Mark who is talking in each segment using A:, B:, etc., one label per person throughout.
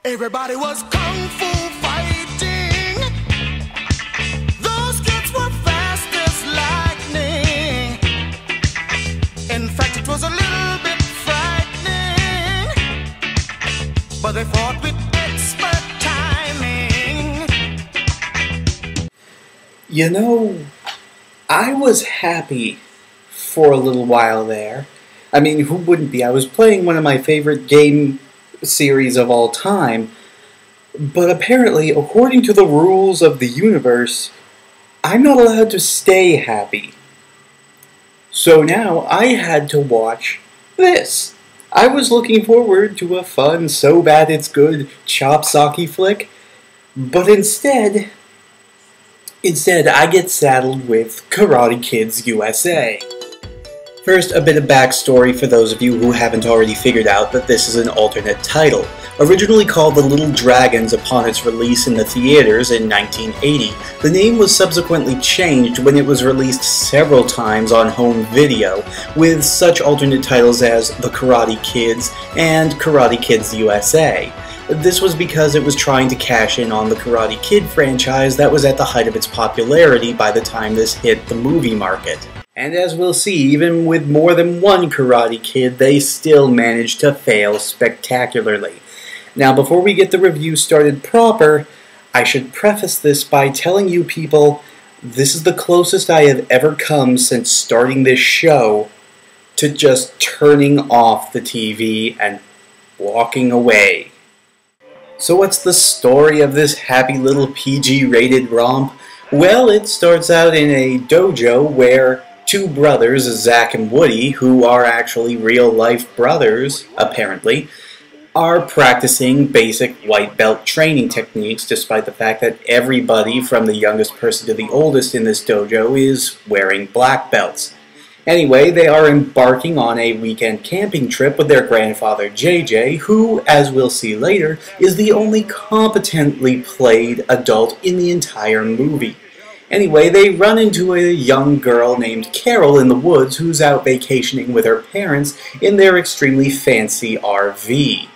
A: Everybody was kung fu fighting. Those kids were fast as lightning. In fact, it was a little bit frightening, but they fought with expert timing.
B: You know, I was happy for a little while there. I mean, who wouldn't be? I was playing one of my favorite game series of all time, but apparently, according to the rules of the universe, I'm not allowed to stay happy. So now I had to watch this. I was looking forward to a fun, so bad it's good chop socky flick, but instead I get saddled with Karate Kids USA. First, a bit of backstory for those of you who haven't already figured out that this is an alternate title. Originally called The Little Dragons upon its release in the theaters in 1980, the name was subsequently changed when it was released several times on home video, with such alternate titles as The Karate Kids and Karate Kids USA. This was because it was trying to cash in on the Karate Kid franchise that was at the height of its popularity by the time this hit the movie market. And as we'll see, even with more than one Karate Kid, they still managed to fail spectacularly. Now, before we get the review started proper, I should preface this by telling you people, this is the closest I have ever come since starting this show to just turning off the TV and walking away. So what's the story of this happy little PG-rated romp? Well, it starts out in a dojo where two brothers, Zach and Woody, who are actually real-life brothers, apparently, are practicing basic white belt training techniques despite the fact that everybody from the youngest person to the oldest in this dojo is wearing black belts. Anyway, they are embarking on a weekend camping trip with their grandfather JJ, who, as we'll see later, is the only competently played adult in the entire movie. Anyway, they run into a young girl named Carol in the woods who's out vacationing with her parents in their extremely fancy RV.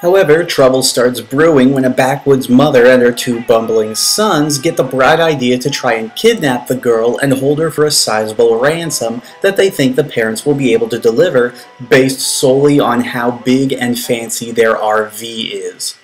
B: However, trouble starts brewing when a backwoods mother and her two bumbling sons get the bright idea to try and kidnap the girl and hold her for a sizable ransom that they think the parents will be able to deliver based solely on how big and fancy their RV is.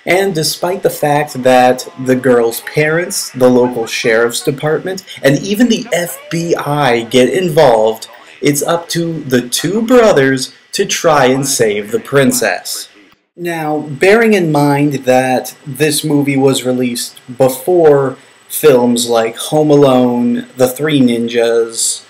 B: And despite the fact that the girl's parents, the local sheriff's department, and even the FBI get involved, it's up to the two brothers to try and save the princess. Now, bearing in mind that this movie was released before films like Home Alone, The Three Ninjas,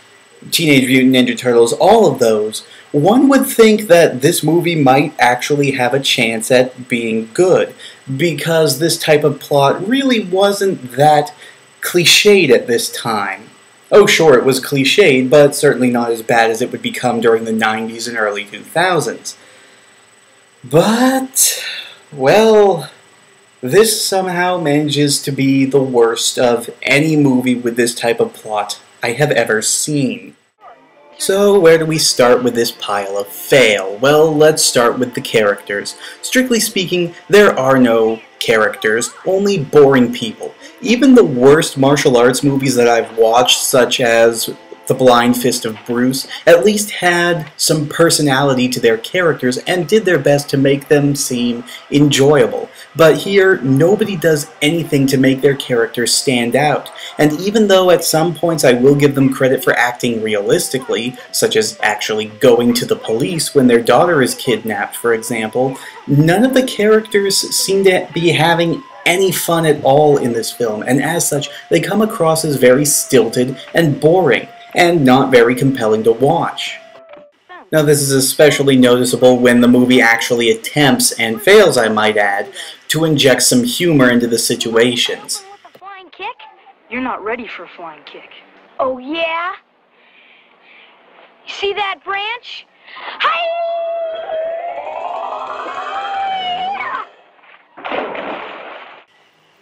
B: Teenage Mutant Ninja Turtles, all of those, one would think that this movie might actually have a chance at being good, because this type of plot really wasn't that cliched at this time. Oh sure, it was cliched, but certainly not as bad as it would become during the 90s and early 2000s. But, well, this somehow manages to be the worst of any movie with this type of plot I have ever seen. So, where do we start with this pile of fail? Well, let's start with the characters. Strictly speaking, there are no characters, only boring people. Even the worst martial arts movies that I've watched, such as The Blind Fist of Bruce, at least had some personality to their characters and did their best to make them seem enjoyable. But here, nobody does anything to make their characters stand out. And even though at some points I will give them credit for acting realistically, such as actually going to the police when their daughter is kidnapped, for example, none of the characters seem to be having any fun at all in this film, and as such, they come across as very stilted and boring, and not very compelling to watch. Now, this is especially noticeable when the movie actually attempts, and fails I might add, to inject some humor into the situations.
C: A flying kick? You're not ready for a flying kick. Oh, yeah? You see that branch?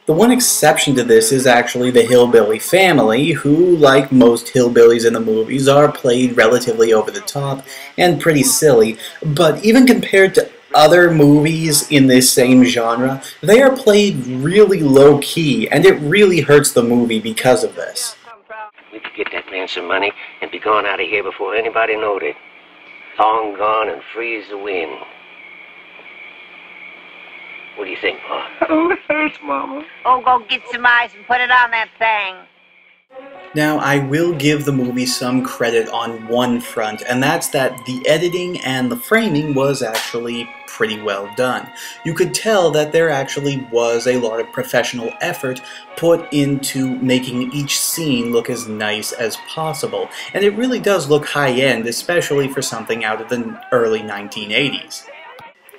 B: The one exception to this is actually the hillbilly family, who, like most hillbillies in the movies, are played relatively over the top and pretty silly, but even compared to other movies in this same genre, they are played really low-key, and it really hurts the movie because of this.
D: We could get that man some money and be gone out of here before anybody knowed it. Long gone and free as the wind. What do you think, Pa?
E: Oh, it hurts, Mama.
F: Oh, go get some ice and put it on that thing.
B: Now, I will give the movie some credit on one front, and that's that the editing and the framing was actually pretty well done. You could tell that there actually was a lot of professional effort put into making each scene look as nice as possible, and it really does look high-end, especially for something out of the early 1980s.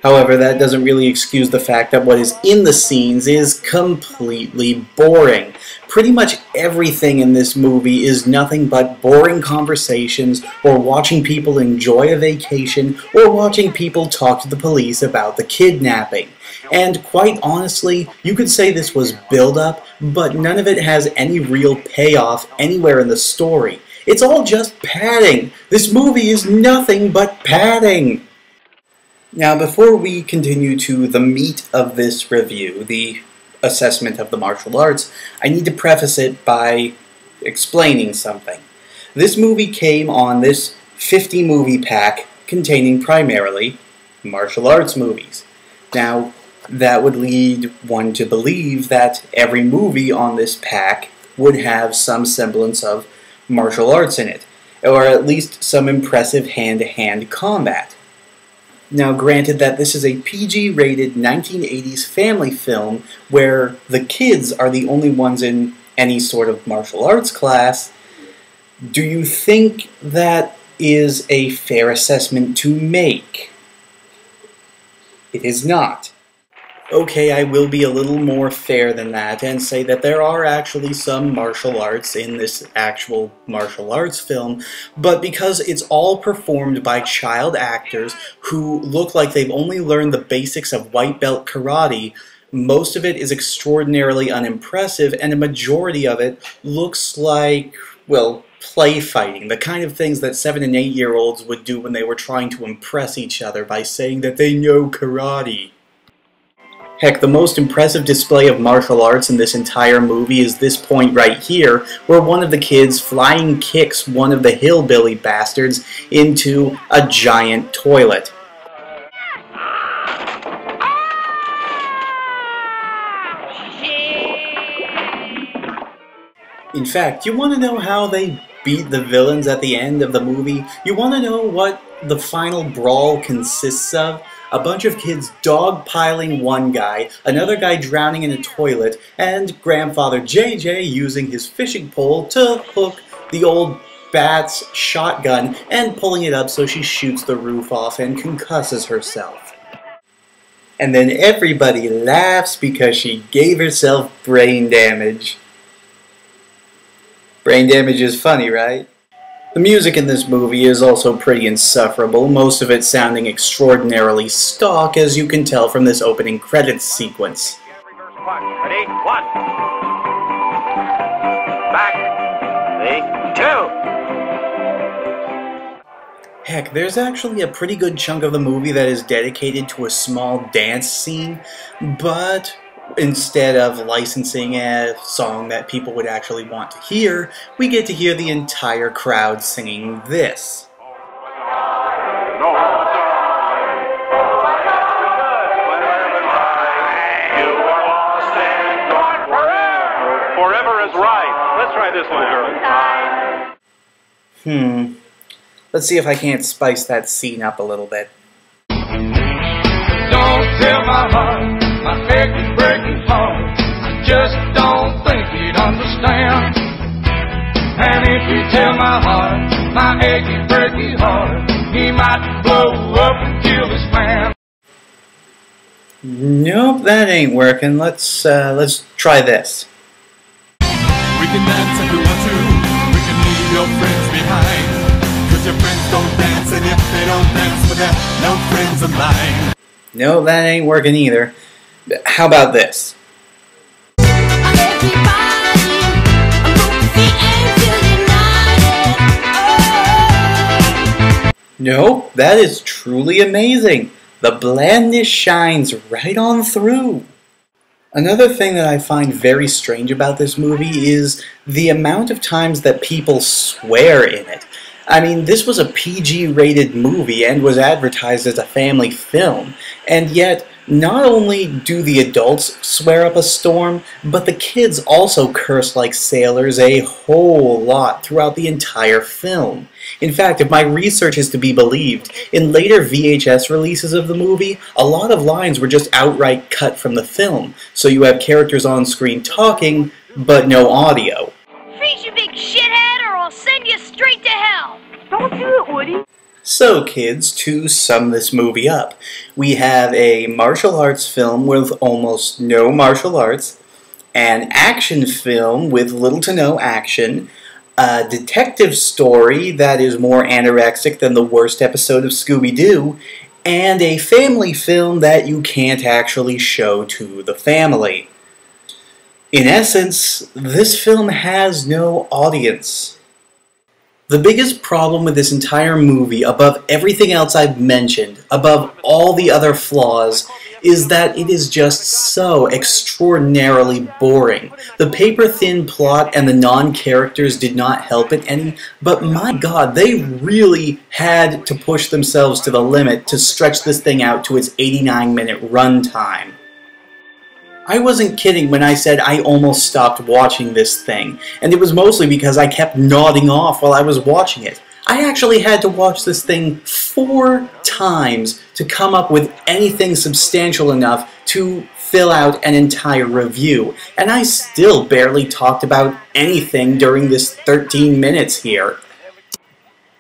B: However, that doesn't really excuse the fact that what is in the scenes is completely boring. Pretty much everything in this movie is nothing but boring conversations, or watching people enjoy a vacation, or watching people talk to the police about the kidnapping. And quite honestly, you could say this was build-up, but none of it has any real payoff anywhere in the story. It's all just padding. This movie is nothing but padding. Now, before we continue to the meat of this review, the assessment of the martial arts, I need to preface it by explaining something. This movie came on this 50-movie pack containing primarily martial arts movies. Now, that would lead one to believe that every movie on this pack would have some semblance of martial arts in it, or at least some impressive hand-to-hand combat. Now, granted that this is a PG-rated 1980s family film where the kids are the only ones in any sort of martial arts class, do you think that is a fair assessment to make? It is not. Okay, I will be a little more fair than that and say that there are actually some martial arts in this actual martial arts film, but because it's all performed by child actors who look like they've only learned the basics of white belt karate, most of it is extraordinarily unimpressive, and a majority of it looks like, well, play fighting, the kind of things that 7- and 8-year-olds would do when they were trying to impress each other by saying that they know karate. Heck, the most impressive display of martial arts in this entire movie is this point right here, where one of the kids flying kicks one of the hillbilly bastards into a giant toilet. In fact, you want to know how they beat the villains at the end of the movie? You want to know what the final brawl consists of? A bunch of kids dogpiling one guy, another guy drowning in a toilet, and Grandfather JJ using his fishing pole to hook the old bat's shotgun and pulling it up so she shoots the roof off and concusses herself. And then everybody laughs because she gave herself brain damage. Brain damage is funny, right? The music in this movie is also pretty insufferable, most of it sounding extraordinarily stock, as you can tell from this opening credits sequence.
E: Ready? 1. Back. 2.
B: Heck, there's actually a pretty good chunk of the movie that is dedicated to a small dance scene, but instead of licensing a song that people would actually want to hear, we get to hear the entire crowd singing this.
E: Forever is right. Let's try this one, girl.
B: Let's see if I can't spice that scene up a little bit.
A: Don't tell my heart, my achy breaking heart, I just don't think he'd understand. And if you tell my heart, my achy breaking heart, he might blow up and kill this man.
B: Nope, that ain't working. Let's try this.
G: We can dance if we want to, we can leave your friends behind, 'cause your friends don't dance, and if they don't dance, well, they're no friends of mine.
B: No, that ain't working either. How about this? No, that is truly amazing. The blandness shines right on through. Another thing that I find very strange about this movie is the amount of times that people swear in it. I mean, this was a PG-rated movie and was advertised as a family film, and yet not only do the adults swear up a storm, but the kids also curse like sailors a whole lot throughout the entire film. In fact, if my research is to be believed, in later VHS releases of the movie, a lot of lines were just outright cut from the film, so you have characters on screen talking, but no audio.
C: Freeze, you big shithead, or I'll send you straight to hell! Don't do it, Woody!
B: So kids, to sum this movie up, we have a martial arts film with almost no martial arts, an action film with little to no action, a detective story that is more anorexic than the worst episode of Scooby-Doo, and a family film that you can't actually show to the family. In essence, this film has no audience. The biggest problem with this entire movie, above everything else I've mentioned, above all the other flaws, is that it is just so extraordinarily boring. The paper-thin plot and the non-characters did not help it any, but my god, they really had to push themselves to the limit to stretch this thing out to its 89-minute runtime. I wasn't kidding when I said I almost stopped watching this thing, and it was mostly because I kept nodding off while I was watching it. I actually had to watch this thing 4 times to come up with anything substantial enough to fill out an entire review, and I still barely talked about anything during this 13 minutes here.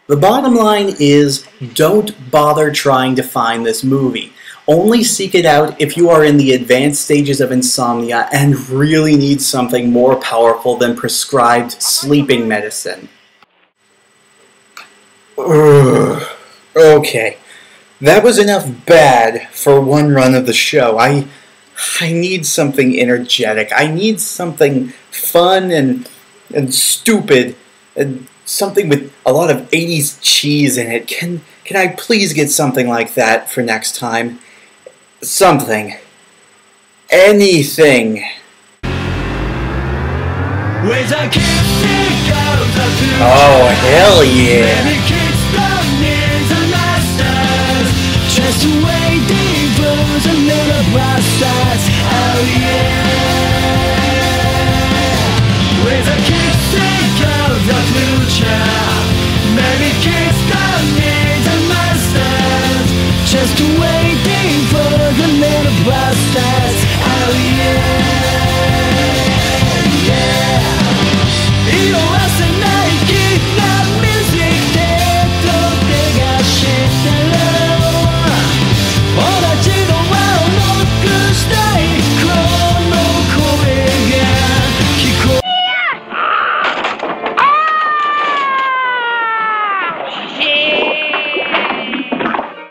B: The bottom line is, don't bother trying to find this movie. Only seek it out if you are in the advanced stages of insomnia and really need something more powerful than prescribed sleeping medicine. Okay, that was enough bad for one run of the show. I need something energetic. I need something fun and stupid, and something with a lot of 80s cheese in it. Can I please get something like that for next time? Something. Anything. Oh, hell yeah.
H: Just waiting for the little bastards. Oh yeah.